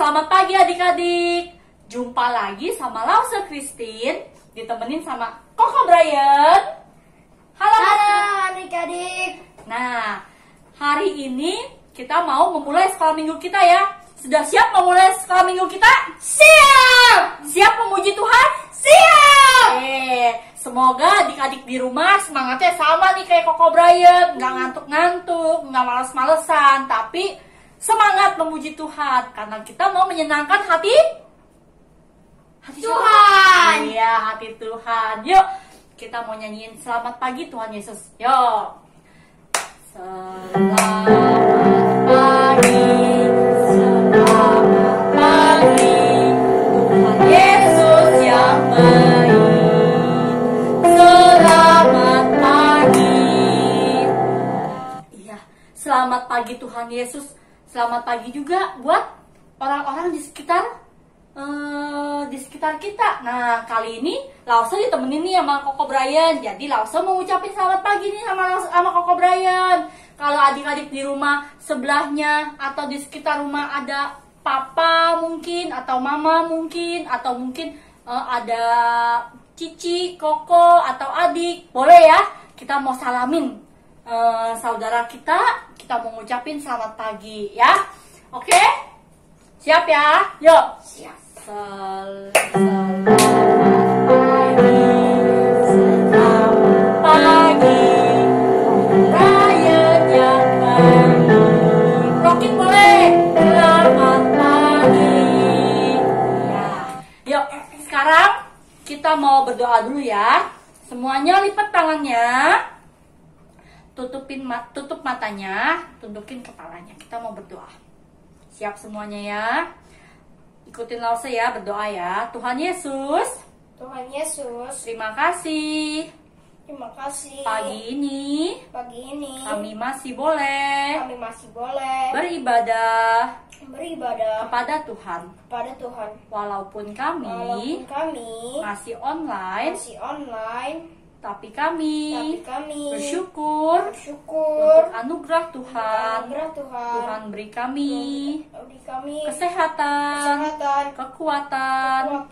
selamat pagi adik-adik. Jumpa lagi sama Lause Christine, ditemenin sama Koko Brian. Halo adik-adik. Nah, hari ini kita mau memulai sekolah minggu kita ya. Sudah siap memulai sekolah minggu kita? Siap! Siap memuji Tuhan? Siap! Semoga adik-adik di rumah semangatnya sama nih kayak Koko Brian. Nggak ngantuk-ngantuk, nggak males-malesan, tapi semangat memuji Tuhan. Karena kita mau menyenangkan hati Tuhan. Iya, hati Tuhan. Yuk, kita mau nyanyiin selamat pagi Tuhan Yesus. Yuk. Selamat pagi, selamat pagi, Tuhan Yesus yang baik. Selamat pagi. Iya, selamat pagi Tuhan Yesus. Selamat pagi juga buat orang-orang di sekitar kita. Nah, kali ini Lause ditemenin nih sama Koko Brian. Jadi Lause mau ngucapin selamat pagi nih sama Koko Brian. Kalau adik-adik di rumah sebelahnya atau di sekitar rumah ada papa mungkin, atau mama mungkin, atau mungkin ada cici, koko, atau adik, boleh ya kita mau salamin saudara kita. Kita mau ngucapin selamat pagi ya. Oke? Siap ya? Yuk. Siap. Selamat pagi, Brian yang baik. Rokin boleh. Selamat pagi. Ya. Yuk, sekarang kita mau berdoa dulu ya. Semuanya lipat tangannya. Tutup matanya, tundukin kepalanya. Kita mau berdoa. Siap semuanya ya. Ikutin Lause ya, berdoa ya. Tuhan Yesus, terima kasih. Terima kasih. Pagi ini kami masih boleh beribadah kepada Tuhan. Walaupun kami masih online, tapi kami bersyukur untuk anugerah Tuhan. Tuhan beri kami kesehatan, kekuatan,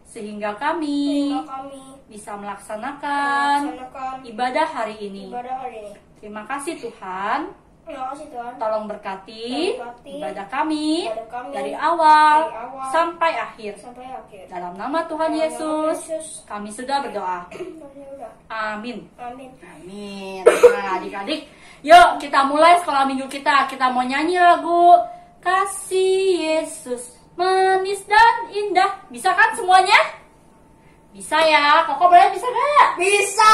sehingga kami bisa melaksanakan ibadah hari ini. Terima kasih Tuhan. Tolong berkati ibadah kami dari awal sampai akhir. Dalam nama Tuhan Yesus kami sudah berdoa. Amin. Nah, adik-adik, yuk kita mulai sekolah minggu kita. Kita mau nyanyi lagu Kasih Yesus manis dan indah. Bisa kan semuanya? Bisa ya. Koko boleh bisa gak? Bisa.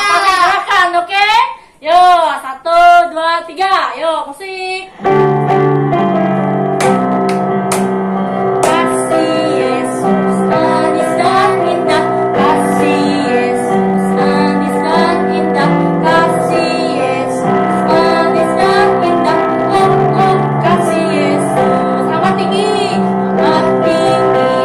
Pakai gerakan, oke? Yuk, 1, 2, 3. Yuk, musik. Kasih Yesus manis dan indah. Kasih Yesus manis dan indah. Kasih Yesus manis dan indah. Oh, oh, kasih Yesus. Amat tinggi. Amat tinggi.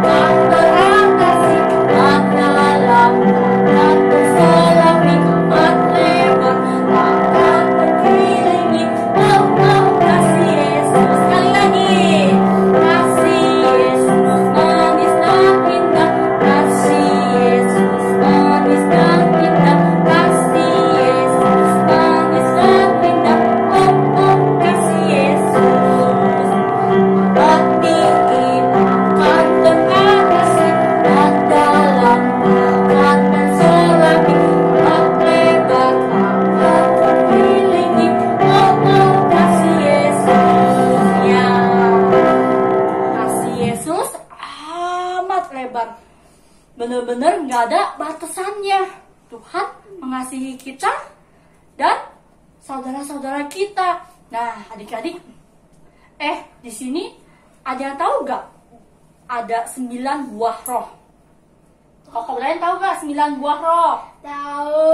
Takkan beratasi. Amat dalam. Takkan berselapi. Amat lebar. Takkan berkelilingi. Oh, oh, kasih Yesus. Sekali lagi. Kasih Yesus manis dan indah. Kasih Yesus manis dan indah. Kasih Yesus manis dan indah. Oh, oh, kasih Yesus. Amat tinggi takkan terbatasi. Amat dalam takkan berselapi. Amat lebar takkan terkelilingi. Oh, oh, kasih Yesus. Ya, kasih Yesus amat lebar. Bener-bener nggak ada batasannya. Tuhan mengasihi kita dan saudara-saudara kita. Nah, adik-adik, di sini ada yang tahu nggak? Ada 9 buah roh. Koko Brian tahu nggak 9 buah roh? Tahu.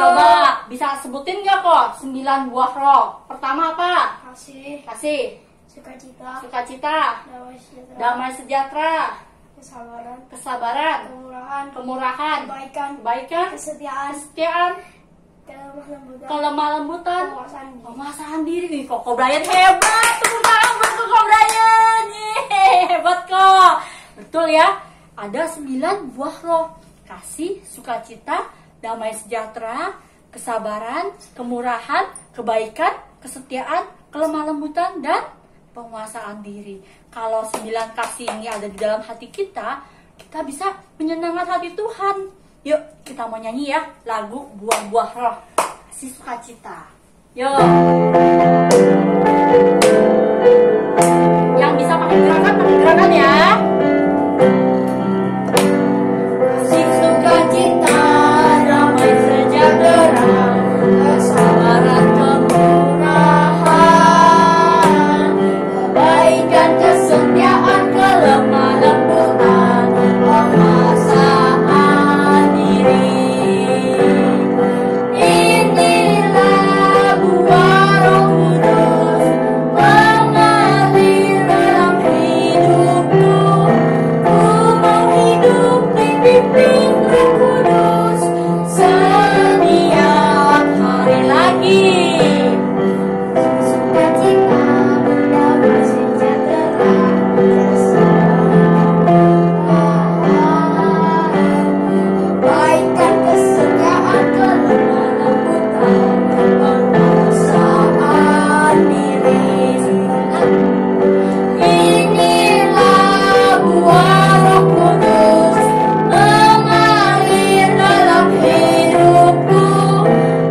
Coba bisa sebutin nggak kok 9 buah roh? Pertama apa? Kasih, sukacita, damai sejahtera, kesabaran, kemurahan, kebaikan, kesetiaan, kelemah lembutan, penguasaan diri. Nih, Koko Brian hebat. Tepuk tangan buat Koko Brian. Yeay, hebat kok. Betul ya. Ada 9 buah roh. Kasih, sukacita, damai sejahtera, kesabaran, kemurahan, kebaikan, kesetiaan, kelemah lembutan, dan penguasaan diri. Kalau 9 kasih ini ada di dalam hati kita bisa menyenangkan hati Tuhan. Yuk, kita mau nyanyi ya lagu Buah-buah Roh, Kasih, Sukacita. Yuk. Yang bisa pakai gerakan ya. Kasih, sukacita, damai sejahtera, kesabaran, kemurahan, kebaikan, kesetiaan, kelemah lembutan, penguasaan diri. Inilah buah Roh Kudus mengalir dalam hidupku. Ku mau hidup dipimpin Roh Kudus setiap hari lagi. Sukacita, damai sejahtera, kebaikan, kesetiaan, kelemah lembutan, penguasaan diri. Inilah buah Roh Kudus mengalir dalam hidupku.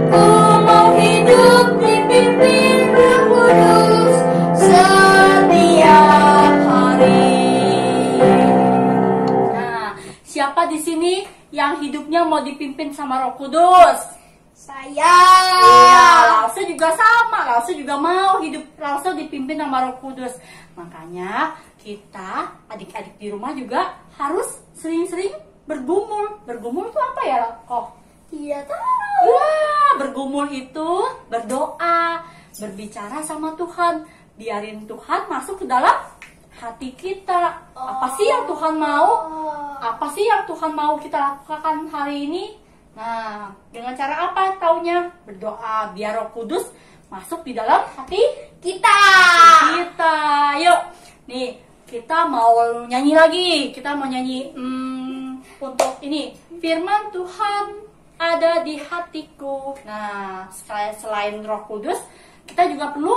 Ku mau hidup dipimpin Roh Kudus setiap hari. Nah, siapa di sini yang hidupnya mau dipimpin sama Roh Kudus? Saya. Iya, Lause juga sama. Lause juga mau hidup Lause dipimpin sama Roh Kudus. Makanya kita adik-adik di rumah juga harus sering-sering bergumul. Bergumul itu apa ya, kok? Tidak tahu. Wah, bergumul itu berdoa, berbicara sama Tuhan. Biarin Tuhan masuk ke dalam hati kita. Apa sih yang Tuhan mau? Apa sih yang Tuhan mau kita lakukan hari ini? Nah, dengan cara apa taunya? Berdoa biar Roh Kudus masuk di dalam hati Kita. kita. Yuk, nih kita mau nyanyi lagi. Kita mau nyanyi untuk ini. Firman Tuhan ada di hatiku. Nah, selain Roh Kudus, kita juga perlu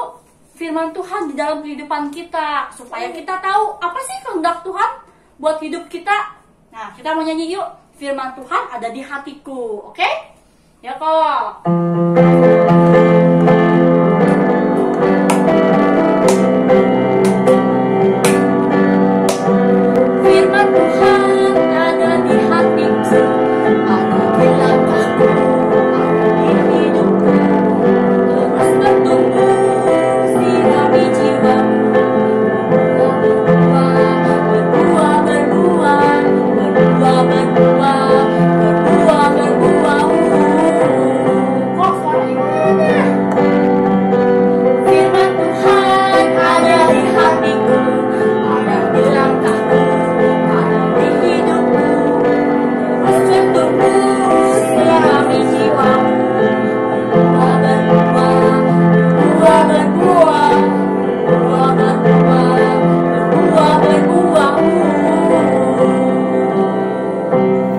firman Tuhan di dalam kehidupan kita supaya kita tahu apa sih kehendak Tuhan buat hidup kita. Nah, kita mau nyanyi yuk. Firman Tuhan ada di hatiku, oke? Ya kok. Firman Tuhan ada di hatiku, ada di langkahku, ada di hidupku. Terus bertumbuh, sirami jiwaku. Berbuah, berbuah, berbuah, berbuah, berbuah, berbuah. Kok suaranya? Firman Tuhan ada di hatiku, ada di langkahku, ada di hidupku. Terus bertumbuh, sirami jiwaku. Berbuah, berbuah, berbuah, berbuah, berbuah, berbuah, berbuah, berbuah.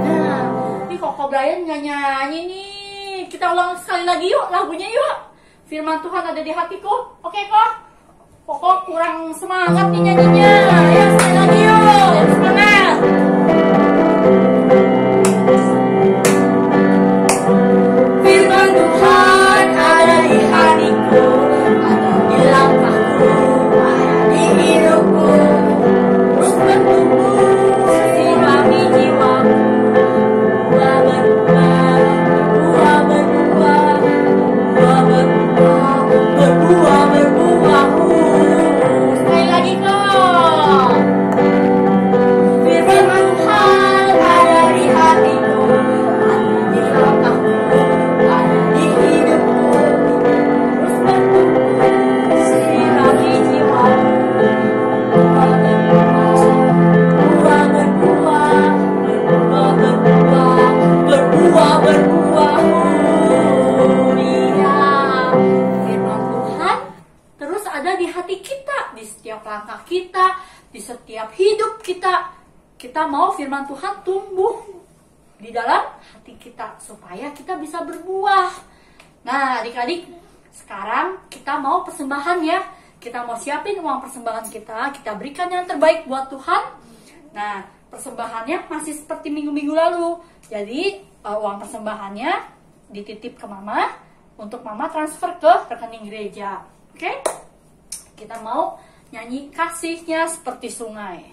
Nah, ini Koko Brian nggak nyanyi nih. Kita ulang sekali lagi yuk lagunya yuk. Firman Tuhan ada di hatiku. Oke kok? Koko kurang semangat nih nyanyinya. Ya sekali lagi yuk. Yang semangat. Firman Tuhan ada di hatiku, ada di langkahku, ada di hidupku. Terus bertumbuh, sirami jiwaku. Berbuah, berbuah, berbuah, berbuah, berbuah, berbuah, berbuah, berbuah. Sekali lagi kok. langkah kita, di setiap hidup kita. Kita mau firman Tuhan tumbuh di dalam hati kita supaya kita bisa berbuah. Nah, adik-adik, sekarang kita mau persembahan ya. Kita mau siapin uang persembahan kita berikan yang terbaik buat Tuhan. Nah, persembahannya masih seperti minggu-minggu lalu. Jadi, uang persembahannya dititip ke Mama untuk Mama transfer ke rekening gereja. Oke? Kita mau nyanyi kasihnya seperti sungai.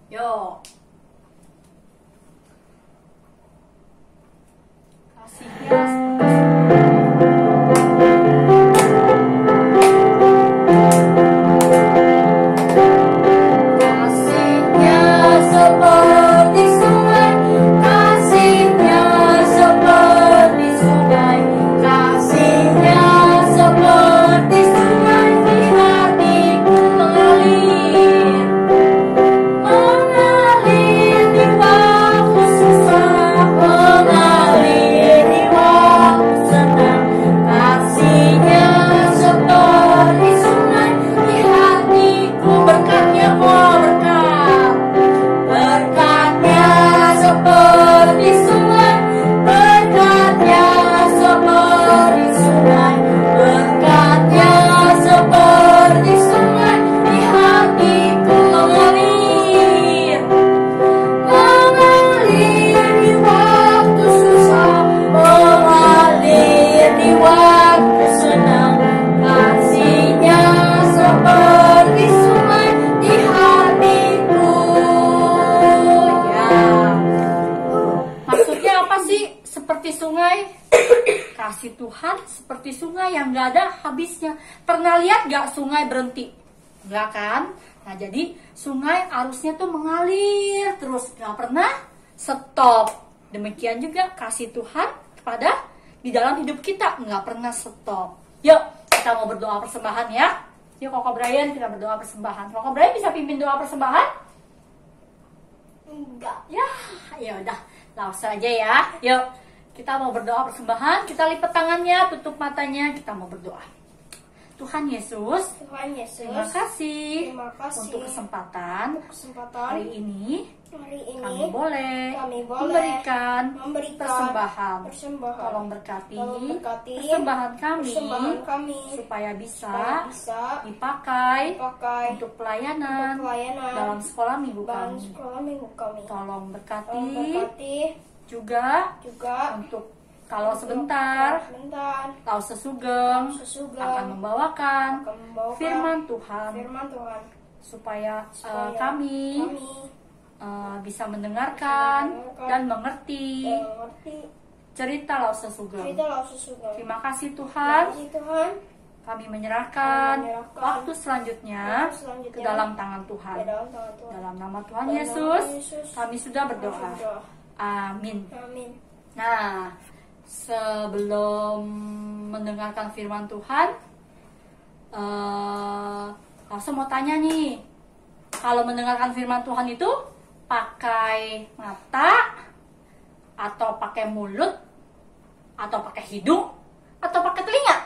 Yuk. Kasihnya seperti kasih Tuhan seperti sungai yang gak ada habisnya. Pernah lihat gak sungai berhenti? Enggak kan? Nah, jadi sungai arusnya tuh mengalir terus, gak pernah stop. Demikian juga kasih Tuhan kepada di dalam hidup kita gak pernah stop. Yuk, kita mau berdoa persembahan ya. Yuk, Koko Brian, kita berdoa persembahan. Koko Brian bisa pimpin doa persembahan? Enggak. Ya udah, langsung aja ya. Yuk, kita mau berdoa persembahan. Kita lipat tangannya, tutup matanya, kita mau berdoa. Tuhan Yesus, terima kasih untuk kesempatan hari ini kami boleh memberikan persembahan. Tolong berkati persembahan kami supaya bisa dipakai untuk pelayanan dalam sekolah minggu kami. Tolong berkati juga untuk kalau sebentar Lause Sugeng akan membawakan firman Tuhan supaya kami bisa mendengarkan dan mengerti cerita Lause Sugeng. Terima kasih Tuhan. Kami menyerahkan waktu selanjutnya ke dalam tangan Tuhan. Dalam nama Tuhan Yesus kami sudah berdoa. Amin. Nah, sebelum mendengarkan firman Tuhan, Lause mau tanya nih, kalau mendengarkan firman Tuhan itu pakai mata, atau pakai mulut, atau pakai hidung, atau pakai telinga?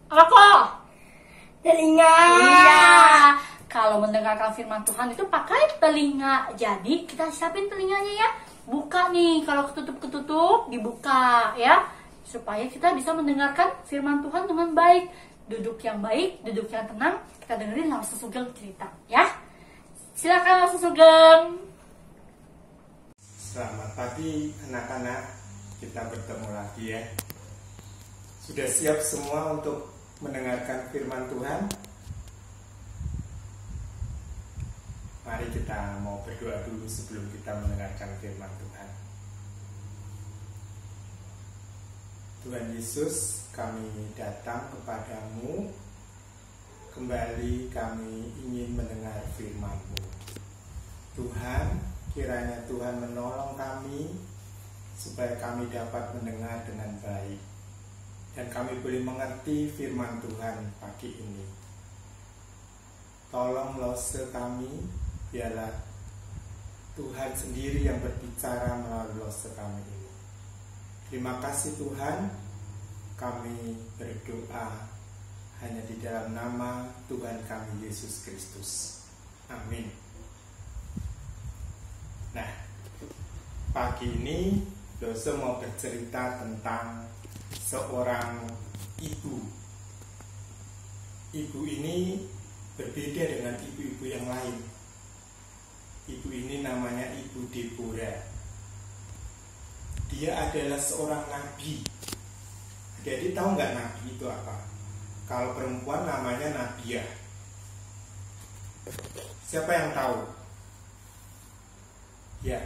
Apa? Telinga. Iya. Kalau mendengarkan firman Tuhan itu pakai telinga. Jadi kita siapin telinganya ya. Buka nih, kalau ketutup dibuka ya, supaya kita bisa mendengarkan firman Tuhan dengan baik. Duduk yang baik, duduk yang tenang, kita dengerin Lause Sugeng cerita ya. Silakan Lause Sugeng. Selamat pagi anak-anak, kita bertemu lagi ya. Sudah siap semua untuk mendengarkan firman Tuhan? Mari kita mau berdoa dulu sebelum kita mendengarkan firman Tuhan. Tuhan Yesus, kami datang kepadamu. Kembali kami ingin mendengar firman-Mu. Tuhan, kiranya Tuhan menolong kami supaya kami dapat mendengar dengan baik dan kami boleh mengerti firman Tuhan pagi ini. Tolong Lause kami, biarlah Tuhan sendiri yang berbicara melalui Lause kami ini. Terima kasih Tuhan, kami berdoa hanya di dalam nama Tuhan kami Yesus Kristus. Amin. Nah, pagi ini Dosa mau bercerita tentang seorang ibu. Ibu ini berbeda dengan ibu-ibu yang lain. Ibu ini namanya Ibu Deborah. Dia adalah seorang nabi. Jadi tahu nggak nabi itu apa? Kalau perempuan namanya Nabiah. Siapa yang tahu? Ya,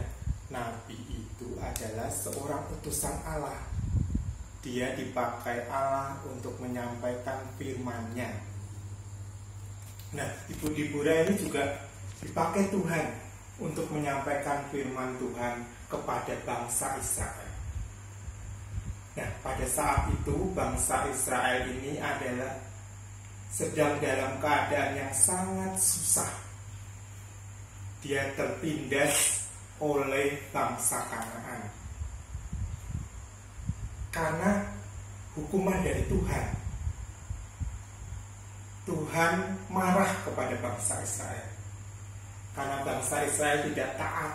nabi itu adalah seorang utusan Allah. Dia dipakai Allah untuk menyampaikan firman-Nya. Nah, Ibu Deborah ini juga dipakai Tuhan untuk menyampaikan firman Tuhan kepada bangsa Israel. Nah, pada saat itu bangsa Israel ini adalah sedang dalam keadaan yang sangat susah. Dia tertindas oleh bangsa Kanaan karena hukuman dari Tuhan. Tuhan marah kepada bangsa Israel karena bangsa Israel tidak taat,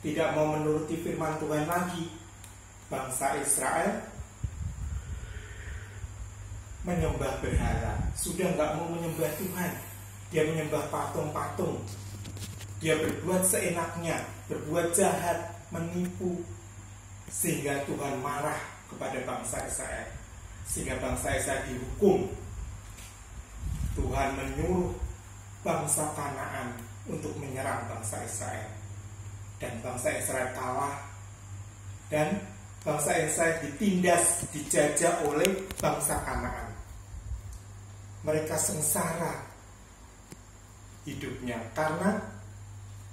tidak mau menuruti firman Tuhan lagi. Bangsa Israel menyembah berhala, sudah nggak mau menyembah Tuhan. Dia menyembah patung-patung. Dia berbuat seenaknya, berbuat jahat, menipu, sehingga Tuhan marah kepada bangsa Israel, sehingga bangsa Israel dihukum. Tuhan menyuruh bangsa Kanaan untuk menyerang bangsa Israel, dan bangsa Israel kalah, dan bangsa Israel ditindas, dijajah oleh bangsa Kanaan. Mereka sengsara hidupnya karena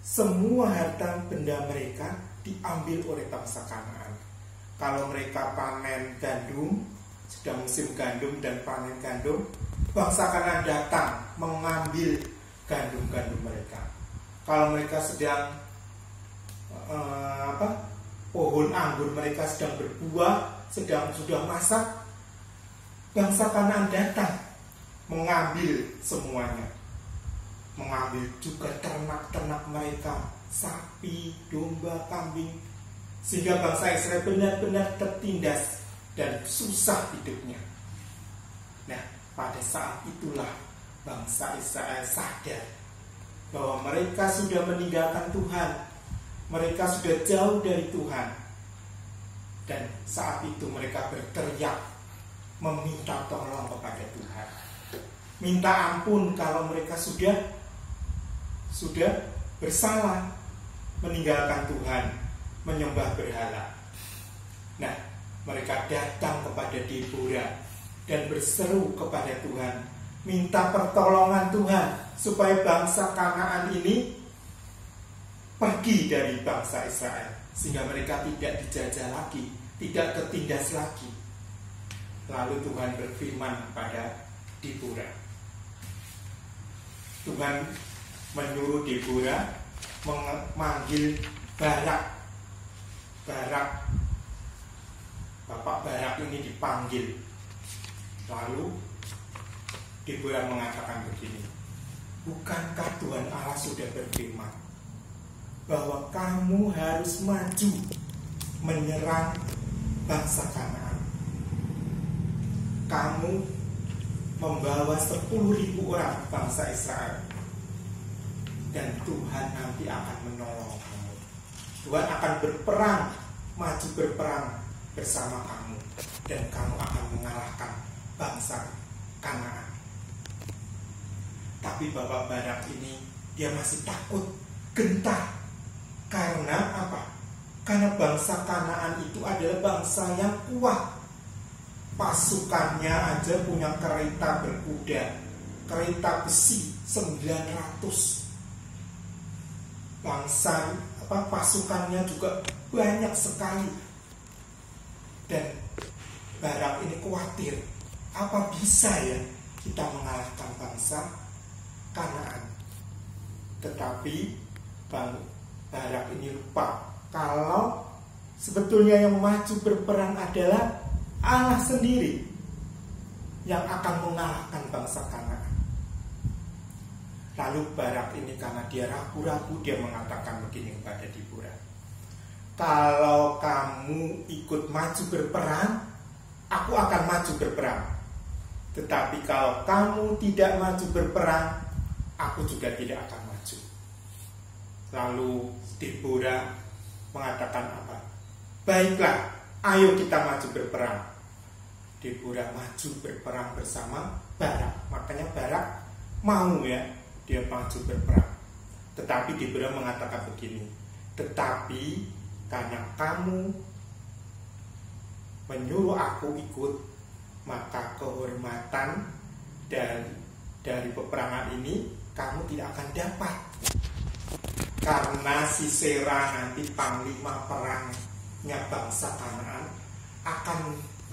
semua harta benda mereka diambil oleh bangsa Kanaan. Kalau mereka panen gandum, sedang musim gandum dan panen gandum, bangsa Kanaan datang mengambil gandum-gandum mereka. Kalau mereka sedang pohon anggur mereka sedang berbuah, sudah masak, bangsa Kanaan datang mengambil semuanya. Mengambil juga ternak-ternak mereka, sapi, domba, kambing, sehingga bangsa Israel benar-benar tertindas dan susah hidupnya. Nah, pada saat itulah bangsa Israel sadar bahwa mereka sudah meninggalkan Tuhan, mereka sudah jauh dari Tuhan, dan saat itu mereka berteriak meminta tolong kepada Tuhan, minta ampun kalau mereka sudah bersalah, meninggalkan Tuhan, menyembah berhala. Nah, mereka datang kepada Deborah dan berseru kepada Tuhan, minta pertolongan Tuhan supaya bangsa Kanaan ini pergi dari bangsa Israel, sehingga mereka tidak dijajah lagi, tidak tertindas lagi. Lalu Tuhan berfirman kepada Deborah. Tuhan menyuruh Deborah memanggil Barak. Bapak Barak ini dipanggil. Lalu Deborah mengatakan begini, bukankah Tuhan Allah sudah berfirman bahwa kamu harus maju menyerang bangsa Kanaan? Kamu membawa 10.000 orang bangsa Israel, dan Tuhan nanti akan menolong kamu. Tuhan akan berperang, maju berperang bersama kamu, dan kamu akan mengalahkan bangsa Kanaan. Tapi Bapak Barak ini dia masih takut, gentar. Karena apa? Karena bangsa Kanaan itu adalah bangsa yang kuat. Pasukannya aja punya kereta berkuda, kereta besi 900. Pasukannya juga banyak sekali. Dan Barak ini khawatir, apa bisa ya kita mengalahkan bangsa Kanaan? Tetapi Barak ini lupa kalau sebetulnya yang maju berperang adalah Allah sendiri yang akan mengalahkan bangsa Kanaan. Lalu Barak ini karena dia ragu-ragu, dia mengatakan begini kepada Deborah, kalau kamu ikut maju berperang, aku akan maju berperang. Tetapi kalau kamu tidak maju berperang, aku juga tidak akan maju. Lalu Deborah mengatakan apa? Baiklah, ayo kita maju berperang. Deborah maju berperang bersama Barak. Makanya Barak mau ya, dia maju berperang. Tetapi Deborah mengatakan begini, tetapi karena kamu menyuruh aku ikut, maka kehormatan dari peperangan ini kamu tidak akan dapat. Karena Sisera nanti panglima perangnya bangsa Kanaan akan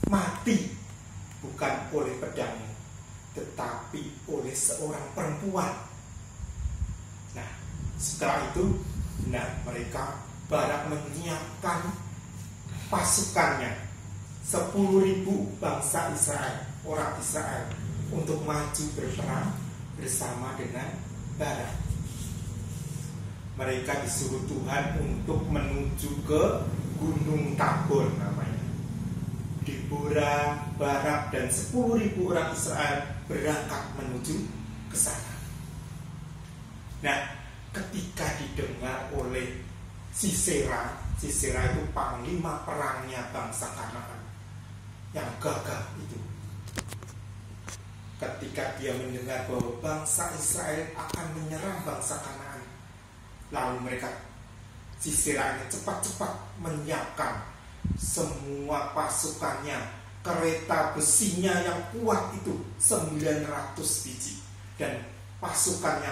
mati bukan oleh pedang, tetapi oleh seorang perempuan. Nah, setelah itu mereka Barak menyiapkan pasukannya 10.000 bangsa Israel, orang Israel, untuk maju berperang bersama dengan Barak. Mereka disuruh Tuhan untuk menuju ke Gunung Tabor namanya. Deborah, Barak, dan 10.000 orang Israel berangkat menuju ke sana. Nah, ketika didengar oleh Sisera itu panglima perangnya bangsa Kanaan yang gagah itu. Ketika dia mendengar bahwa bangsa Israel akan menyerang bangsa Kanaan, lalu Sisera ini cepat-cepat menyiapkan semua pasukannya, kereta besinya yang kuat itu 900 biji, dan pasukannya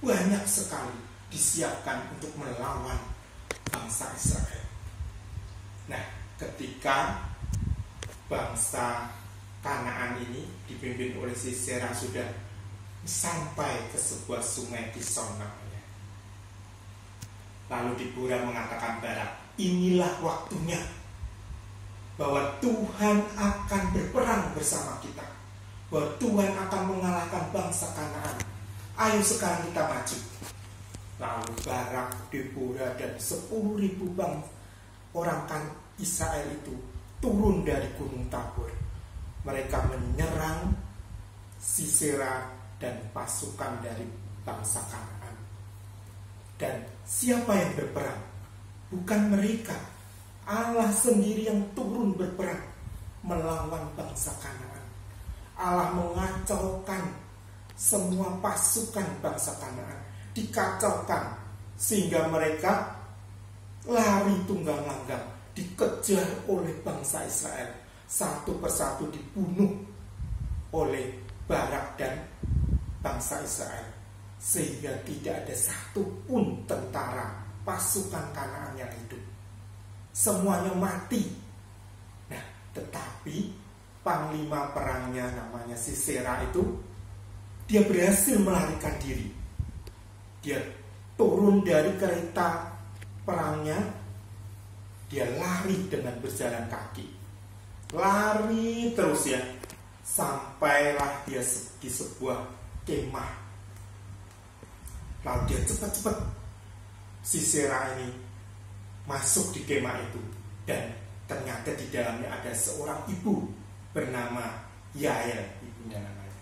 banyak sekali disiapkan untuk melawan bangsa Israel. Nah, ketika bangsa Kanaan ini dipimpin oleh Sisera sudah sampai ke sebuah sungai Kison namanya. Lalu Deborah mengatakan Barak, inilah waktunya bahwa Tuhan akan berperang bersama kita, bahwa Tuhan akan mengalahkan bangsa Kanaan. Ayo sekarang kita maju. Lalu Barak, Deborah, dan 10.000 orang Israel itu turun dari Gunung Tabor. Mereka menyerang Sisera dan pasukan dari bangsa Kanaan. Dan siapa yang berperang? Bukan mereka. Allah sendiri yang turun berperang melawan bangsa Kanaan. Allah mengacaukan semua pasukan bangsa Kanaan, dikacaukan sehingga mereka lari tunggang langgang, dikejar oleh bangsa Israel, satu persatu dibunuh oleh Barak dan bangsa Israel, sehingga tidak ada satupun tentara pasukan Kanaan yang hidup. Semuanya mati. Nah, tetapi panglima perangnya namanya Sisera itu, dia berhasil melarikan diri. Dia turun dari kereta perangnya, dia lari dengan berjalan kaki. Lari terus ya, sampailah dia di sebuah kemah. Lalu dia cepat-cepat, Sisera ini masuk di kemah itu, dan ternyata di dalamnya ada seorang ibu bernama Yael, ibunya namanya.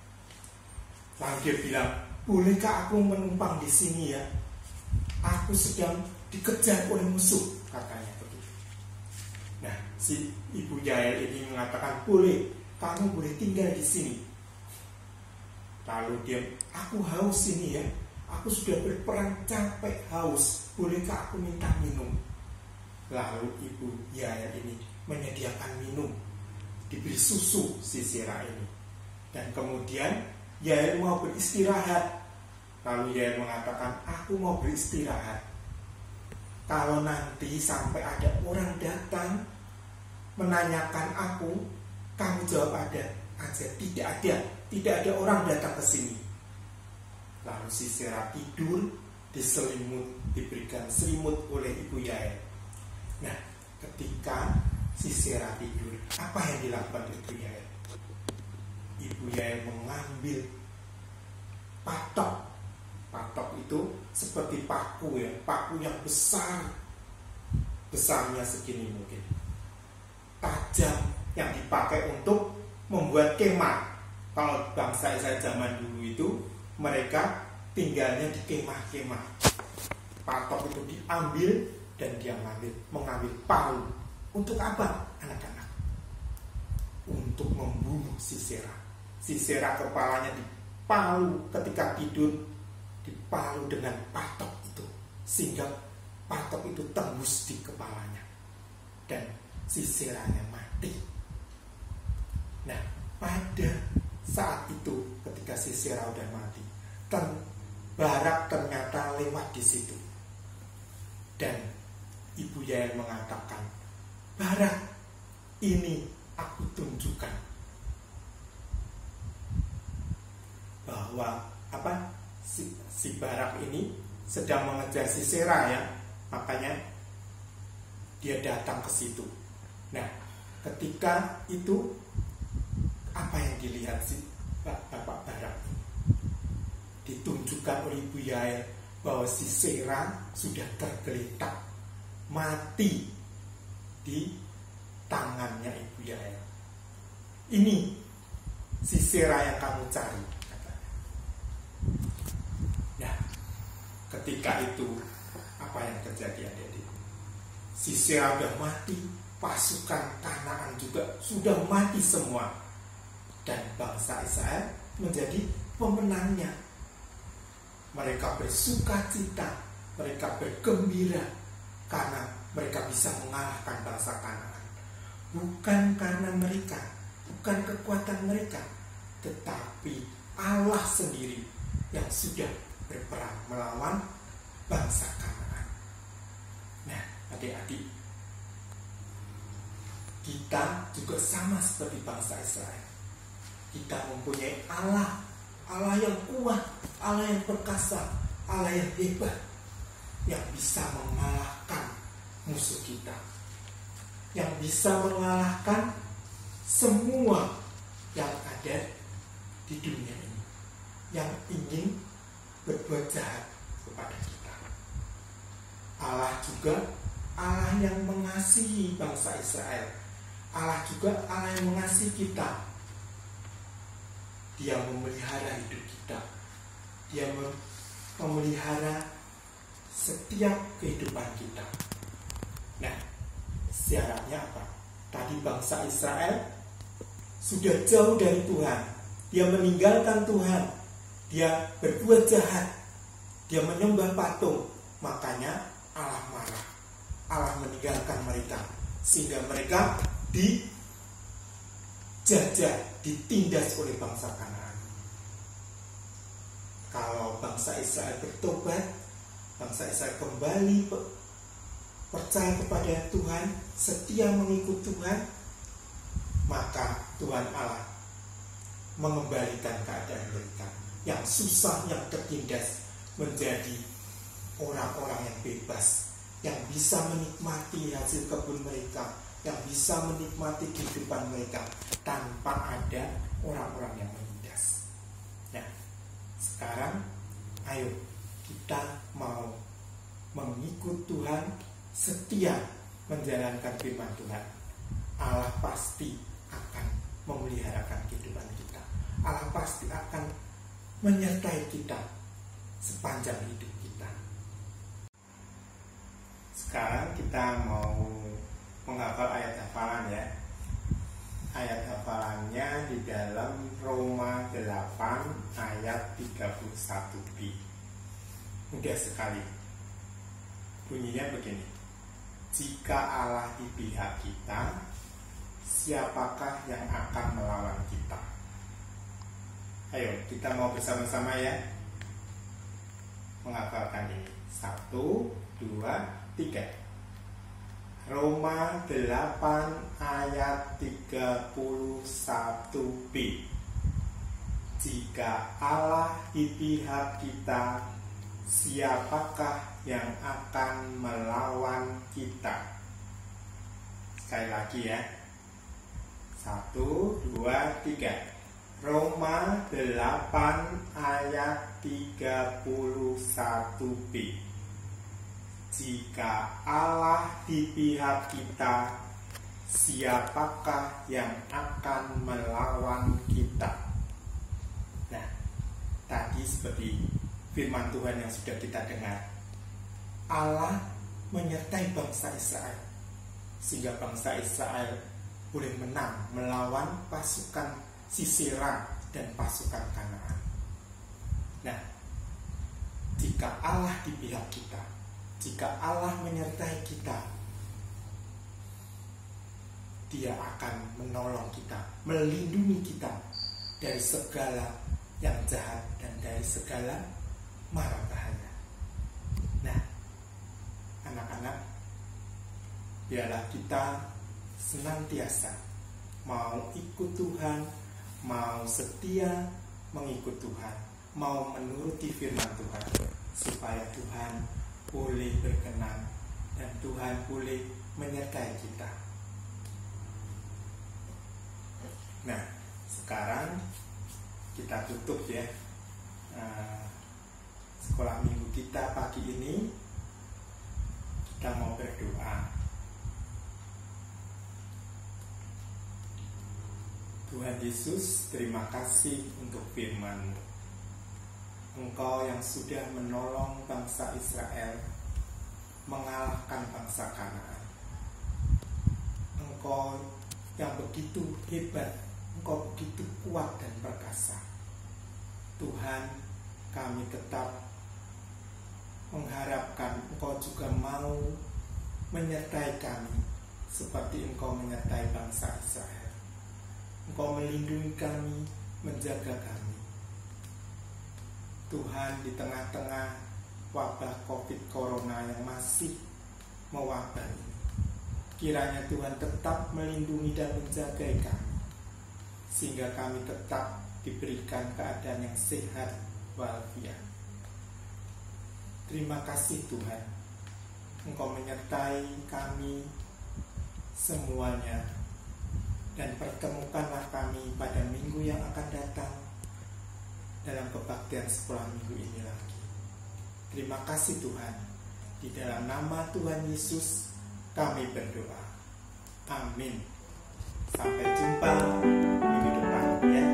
Lalu dia bilang, bolehkah aku menumpang di sini ya? Aku sedang dikejar oleh musuh, katanya begitu. Nah, si ibu Yael ini mengatakan, boleh, kamu boleh tinggal di sini. Lalu dia, aku haus ini ya, aku sudah berperang capek, haus, bolehkah aku minta minum? Lalu ibu Yael ini menyediakan minum, diberi susu Sisera ini. Dan kemudian Yael mau beristirahat. Lalu Yael mengatakan, aku mau beristirahat. Kalau nanti sampai ada orang datang menanyakan aku, kamu jawab ada aja, tidak ada orang datang ke sini. Lalu Sisera tidur diselimut, diberikan selimut oleh ibu Yael. Nah, ketika Sisera tidur, apa yang dilakukan ibu Yael? Ibu Yael mengambil patok itu seperti paku ya, paku yang besar, besarnya segini mungkin, tajam, yang dipakai untuk membuat kemah. Kalau bangsa Israel zaman dulu itu mereka tinggalnya di kemah-kemah. Patok itu diambil dan dia mengambil palu. Untuk apa, anak-anak? Untuk membunuh Sisera. Sisera kepalanya dipalu ketika tidur, dipalu dengan patok itu, sehingga patok itu tembus di kepalanya dan Siseranya mati. Nah, pada saat itu ketika Sisera udah mati, Barak ternyata lewat di situ. Dan Ibu Yael mengatakan, Barak, ini aku tunjukkan bahwa si Barak ini sedang mengejar Sisera ya, makanya dia datang ke situ. Nah, ketika itu apa yang dilihat si Bapak Barak ini? Ditunjukkan oleh Ibu Yael bahwa Sisera sudah tergeletak mati di tangannya Ibu Yael. Ini Sisera yang kamu cari, katanya. Nah, ketika itu apa yang terjadi, adik-adik? Sisera sudah mati, pasukan Kanaan juga sudah mati semua, dan bangsa Israel menjadi pemenangnya. Mereka bersuka cita, mereka bergembira karena mereka bisa mengalahkan bangsa Kanaan. Bukan karena mereka, bukan kekuatan mereka, tetapi Allah sendiri yang sudah berperang melawan bangsa Kanaan. Nah, adik-adik, kita juga sama seperti bangsa Israel. Kita mempunyai Allah yang kuat, Allah yang perkasa, Allah yang hebat, yang bisa mengalahkan musuh kita, yang bisa mengalahkan semua yang ada di dunia ini, yang ingin berbuat jahat kepada kita. Allah juga Allah yang mengasihi bangsa Israel. Allah juga Allah yang mengasihi kita. Dia memelihara hidup kita. Dia memelihara setiap kehidupan kita. Nah, syaratnya apa? Tadi bangsa Israel sudah jauh dari Tuhan. Dia meninggalkan Tuhan. Dia berbuat jahat. Dia menyembah patung. Makanya Allah marah. Allah meninggalkan mereka, sehingga mereka dijajah, ditindas oleh bangsa Kanaan. Kalau bangsa Israel bertobat, bangsa Israel kembali percaya kepada Tuhan, setia mengikut Tuhan, maka Tuhan Allah mengembalikan keadaan mereka yang susah, yang tertindas, menjadi orang-orang yang bebas, yang bisa menikmati hasil kebun mereka, yang bisa menikmati kehidupan mereka tanpa ada orang-orang yang menindas. Nah, sekarang ayo kita mau mengikut Tuhan, setia menjalankan firman Tuhan. Allah pasti akan memeliharakan kehidupan kita. Allah pasti akan menyertai kita sepanjang hidup kita. Sekarang kita mau menghafal ayat hafalan ya. Ayat hafalannya di dalam Roma 8 ayat 31b. Mudah sekali. Bunyinya begini. Jika Allah di pihak kita, siapakah yang akan melawan kita? Ayo kita mau bersama-sama ya menghafalkan ini. 1, 2, 3. Roma 8 ayat 31b. Jika Allah di pihak kita, siapakah yang akan melawan kita? Sekali lagi ya. 1, 2, 3. Roma 8 ayat 31b. Jika Allah di pihak kita, siapakah yang akan melawan kita? Nah, tadi seperti firman Tuhan yang sudah kita dengar, Allah menyertai bangsa Israel, sehingga bangsa Israel boleh menang melawan pasukan Sisera dan pasukan Kanaan. Nah, jika Allah di pihak kita, jika Allah menyertai kita, Dia akan menolong kita, melindungi kita dari segala yang jahat dan dari segala mara bahaya. Nah, anak-anak, biarlah kita senantiasa mau ikut Tuhan, mau setia mengikut Tuhan, mau menuruti firman Tuhan, supaya Tuhan boleh berkenan dan Tuhan boleh menyertai kita. Nah, sekarang kita tutup ya sekolah minggu kita pagi ini. Kita mau berdoa. Tuhan Yesus, terima kasih untuk firman-Mu. Engkau yang sudah menolong bangsa Israel mengalahkan bangsa Kanaan. Engkau yang begitu hebat, Engkau begitu kuat dan perkasa. Tuhan, kami tetap mengharapkan Engkau juga mau menyertai kami seperti Engkau menyertai bangsa Israel. Engkau melindungi kami, menjaga kami. Tuhan, di tengah-tengah wabah COVID Corona yang masih mewabah ini, kiranya Tuhan tetap melindungi dan menjaga kami, sehingga kami tetap diberikan keadaan yang sehat walafiat. Terima kasih Tuhan, Engkau menyertai kami semuanya, dan pertemukanlah kami pada minggu yang akan datang dalam kebaktian sekolah minggu ini lagi. Terima kasih Tuhan, di dalam nama Tuhan Yesus kami berdoa. Amin. Sampai jumpa minggu depan ya.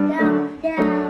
Down, down.